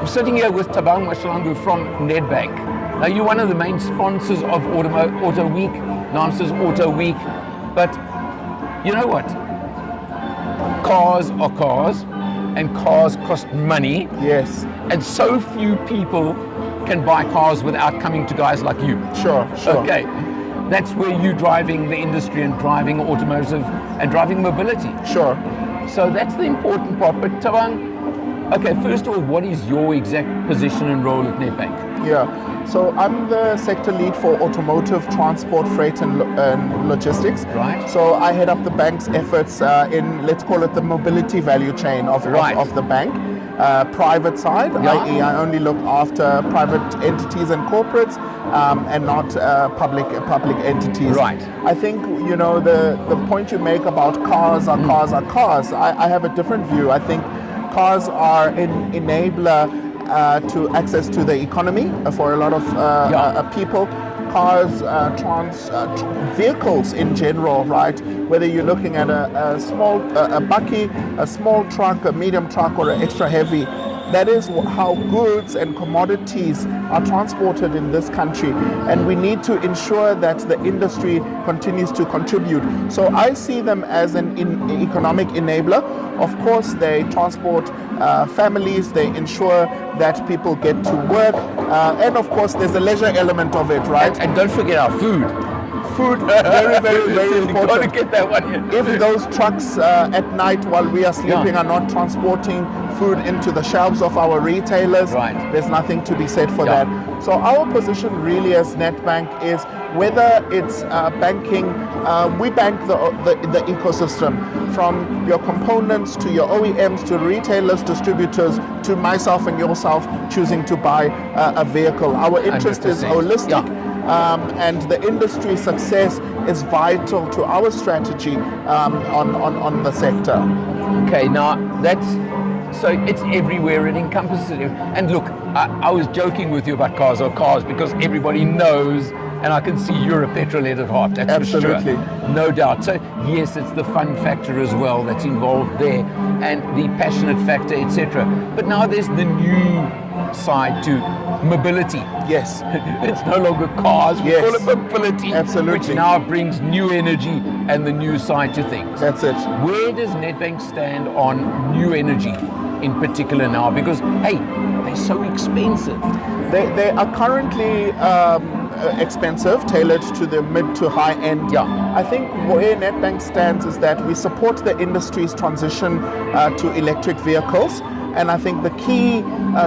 I'm sitting here with Thabang Mashalangu from Nedbank. Now, you're one of the main sponsors of Autoweek, NAAMSA's Autoweek. But you know what? Cars are cars, and cars cost money. Yes. And so few people can buy cars without coming to guys like you. Sure. Okay. That's where you're driving the industry and driving automotive and driving mobility. Sure. So that's the important part. But Thabang, okay, first of all, what is your exact position and role at Nedbank? Yeah, so I'm the sector lead for automotive, transport, freight and logistics. Right. So I head up the bank's efforts in, let's call it the mobility value chain of the bank. Private side, i.e. I only look after private entities and corporates and not public entities. Right. I think, you know, the point you make about cars are cars. I have a different view. I think cars are an enabler to access to the economy for a lot of people. Cars, vehicles in general, right? Whether you're looking at a small bakkie, a small truck, a medium truck, or an extra heavy, that is how goods and commodities are transported in this country, and we need to ensure that the industry continues to contribute. So I see them as an economic enabler. Of course, they transport families, they ensure that people get to work, and of course there's a leisure element of it, right? And don't forget our food. Food, very, very, very important. You've got to get that one in. If those trucks at night while we are sleeping are not transporting food into the shelves of our retailers, there's nothing to be said for that. So our position really as Nedbank is, whether it's banking, we bank the ecosystem, from your components to your OEMs to retailers, distributors, to myself and yourself choosing to buy a vehicle. Our interest 100%. is holistic. And the industry success is vital to our strategy on the sector. Okay, now so it's everywhere, it encompasses it. And look, I was joking with you about cars because everybody knows, and I can see you're a petrolhead at heart, that's absolutely, for sure. No doubt. So yes, it's the fun factor as well that's involved there, and the passionate factor, etc. But now there's the new side to mobility. Yes. It's no longer cars, we call it mobility. Absolutely. Which now brings new energy and the new side to things. That's it. Where does Nedbank stand on new energy in particular now? Because, hey, they're so expensive. They are currently expensive, tailored to the mid to high end. Yeah. I think where Nedbank stands is that we support the industry's transition to electric vehicles. And I think the key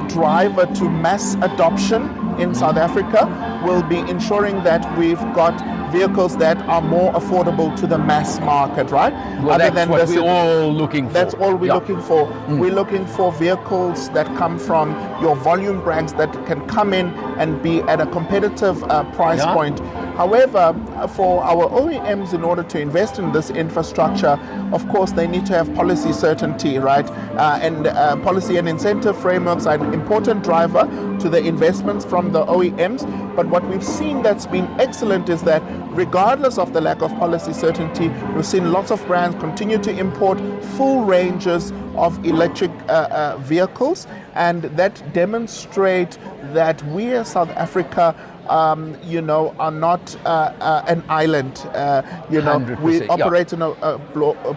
driver to mass adoption in South Africa will be ensuring that we've got vehicles that are more affordable to the mass market, right? Well, that's what we're all looking for. That's all we're looking for. We're looking for vehicles that come from your volume brands that can come in and be at a competitive price point. However, for our OEMs, in order to invest in this infrastructure, of course, they need to have policy certainty, right? And policy and incentive frameworks are an important driver to the investments from the OEMs. But what we've seen that's been excellent is that regardless of the lack of policy certainty, we've seen lots of brands continue to import full ranges of electric vehicles, and that demonstrate that we as South Africa are not an island. 100%, we operate in a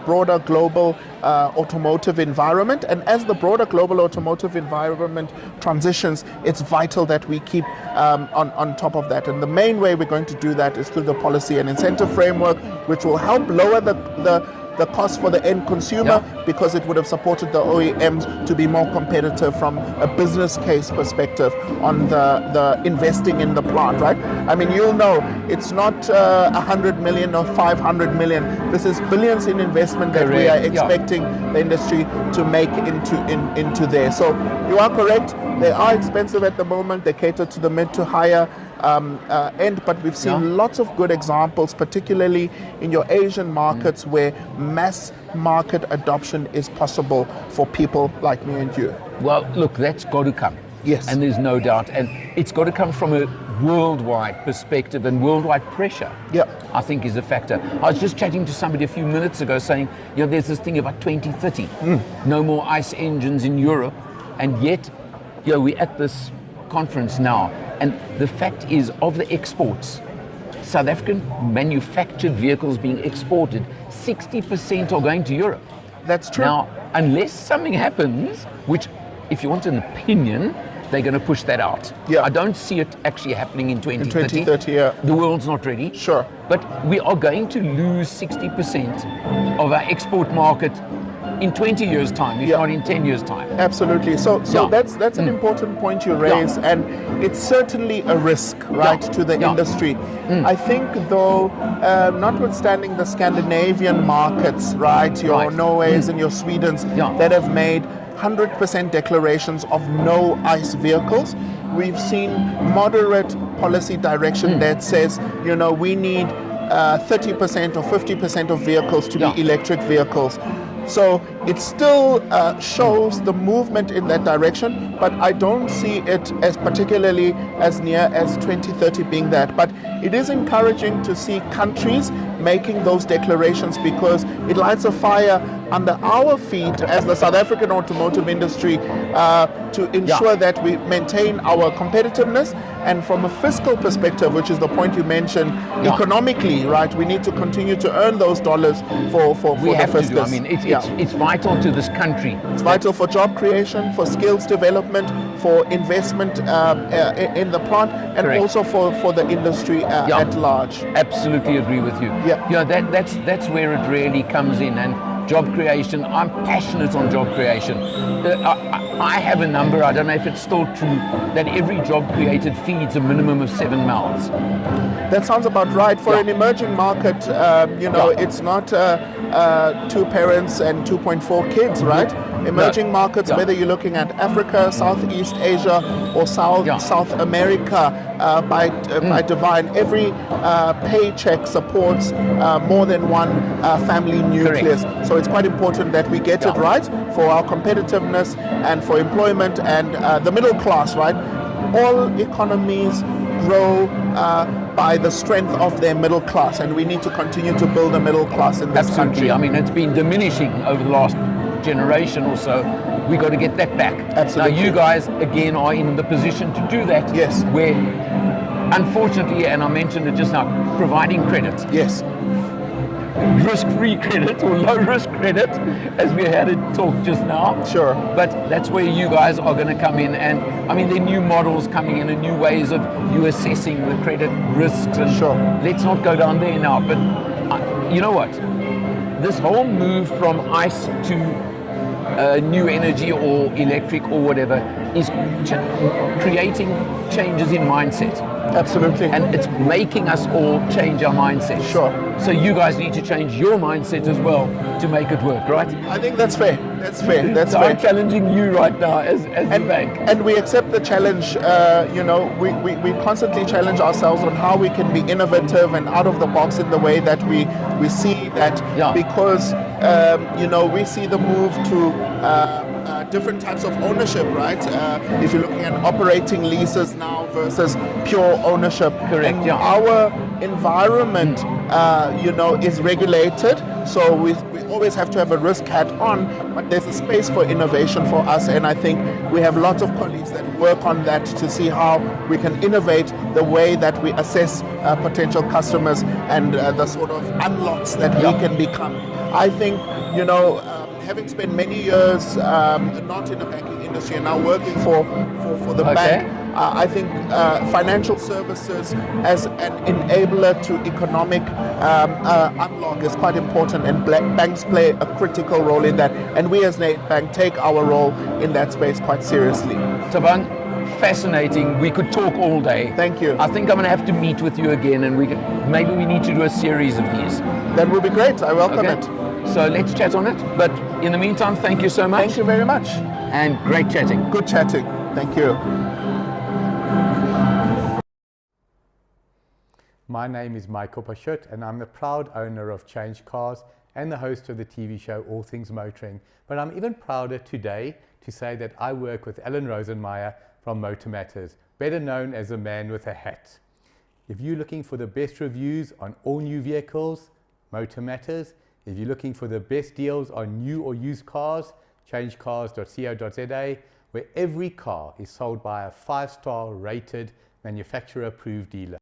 broader global automotive environment, and as the broader global automotive environment transitions, it's vital that we keep on top of that. And the main way we're going to do that is through the policy and incentive framework, which will help lower the cost for the end consumer, because it would have supported the OEMs to be more competitive from a business case perspective on the investing in the plant, right? I mean, you'll know it's not 100 million or 500 million. This is billions in investment that we are expecting the industry to make into there. So you are correct. They are expensive at the moment. They cater to the mid to higher end, but we've seen lots of good examples, particularly in your Asian markets, where mass market adoption is possible for people like me and you. Well, look, that's got to come. Yes. And there's no doubt. And it's got to come from a worldwide perspective, and worldwide pressure, I think, is a factor. I was just chatting to somebody a few minutes ago saying, there's this thing about 2030, no more ICE engines in Europe, and yet Yeah, we're at this conference now, and the fact is, of the exports, South African manufactured vehicles being exported, 60% are going to Europe. That's true. Now, unless something happens, which, if you want an opinion, they're going to push that out. Yeah. I don't see it actually happening in 2030. In 2030, yeah. The world's not ready. Sure. But we are going to lose 60% of our export market in 20 years' time, if not in 10 years' time. Absolutely. So that's an important point you raise, and it's certainly a risk, right, to the industry. I think, though, notwithstanding the Scandinavian markets, right, your Norways and your Swedens that have made 100% declarations of no ICE vehicles, we've seen moderate policy direction that says, you know, we need 30% or 50% of vehicles to be electric vehicles. So it still shows the movement in that direction, but I don't see it as particularly as near as 2030 being that. But it is encouraging to see countries making those declarations, because it lights a fire under our feet as the South African automotive industry to ensure that we maintain our competitiveness. And from a fiscal perspective, which is the point you mentioned, economically, right, we need to continue to earn those dollars for the fiscus. I mean, it's vital to this country. It's vital for job creation, for skills development, for investment in the plant, and also for the industry at large. Absolutely agree with you. Yeah, that's where it really comes in. And job creation, I'm passionate on job creation. I have a number, I don't know if it's still true, that every job created feeds a minimum of 7 mouths. That sounds about right. For an emerging market, it's not 2 parents and 2.4 kids, right? Emerging markets, whether you're looking at Africa, Southeast Asia, or South America, by Divine, every paycheck supports more than one family nucleus. So it's quite important that we get it right for our competitiveness and for employment and the middle class, right? All economies grow by the strength of their middle class, and we need to continue to build a middle class in this country. I mean, it's been diminishing over the last generation or so. We got to get that back. Absolutely. Now you guys again are in the position to do that. Yes. Where, unfortunately, and I mentioned it just now, providing credit. Yes. Risk-free credit or low-risk credit, as we had it talk just now. Sure. But that's where you guys are going to come in, and I mean, there are new models coming in and new ways of you assessing the credit risks. And let's not go down there now. But you know what? This whole move from ICE to new energy or electric or whatever is creating changes in mindset. Absolutely. And it's making us all change our mindset. Sure. So you guys need to change your mindset as well to make it work, right? I think that's fair. That's fair. That's so fair. I'm challenging you right now as the bank. And we accept the challenge. We constantly challenge ourselves on how we can be innovative and out of the box in the way that we see that, because we see the move to different types of ownership, right? If you're looking at operating leases now versus pure ownership. Correct. And our environment, is regulated, so we always have to have a risk hat on, but there's a space for innovation for us, and I think we have lots of colleagues that work on that to see how we can innovate the way that we assess potential customers and the sort of unlocks that we can become. I think, having spent many years not in the banking industry and now working for the bank, I think financial services as an enabler to economic unlock is quite important, and banks play a critical role in that. And we as Nedbank take our role in that space quite seriously. Thabang, fascinating. We could talk all day. Thank you. I think I'm going to have to meet with you again, and maybe we need to do a series of these. That would be great. I welcome it. So let's chat on it. But in the meantime, thank you so much. Thank you very much. And great chatting. Good chatting. Thank you. My name is Michael Pashut, and I'm the proud owner of Change Cars and the host of the TV show All Things Motoring. But I'm even prouder today to say that I work with Alan Rosenmeyer from Motor Matters, better known as the man with a hat. If you're looking for the best reviews on all new vehicles, Motor Matters. If you're looking for the best deals on new or used cars, changecars.co.za, where every car is sold by a 5-star rated manufacturer approved dealer.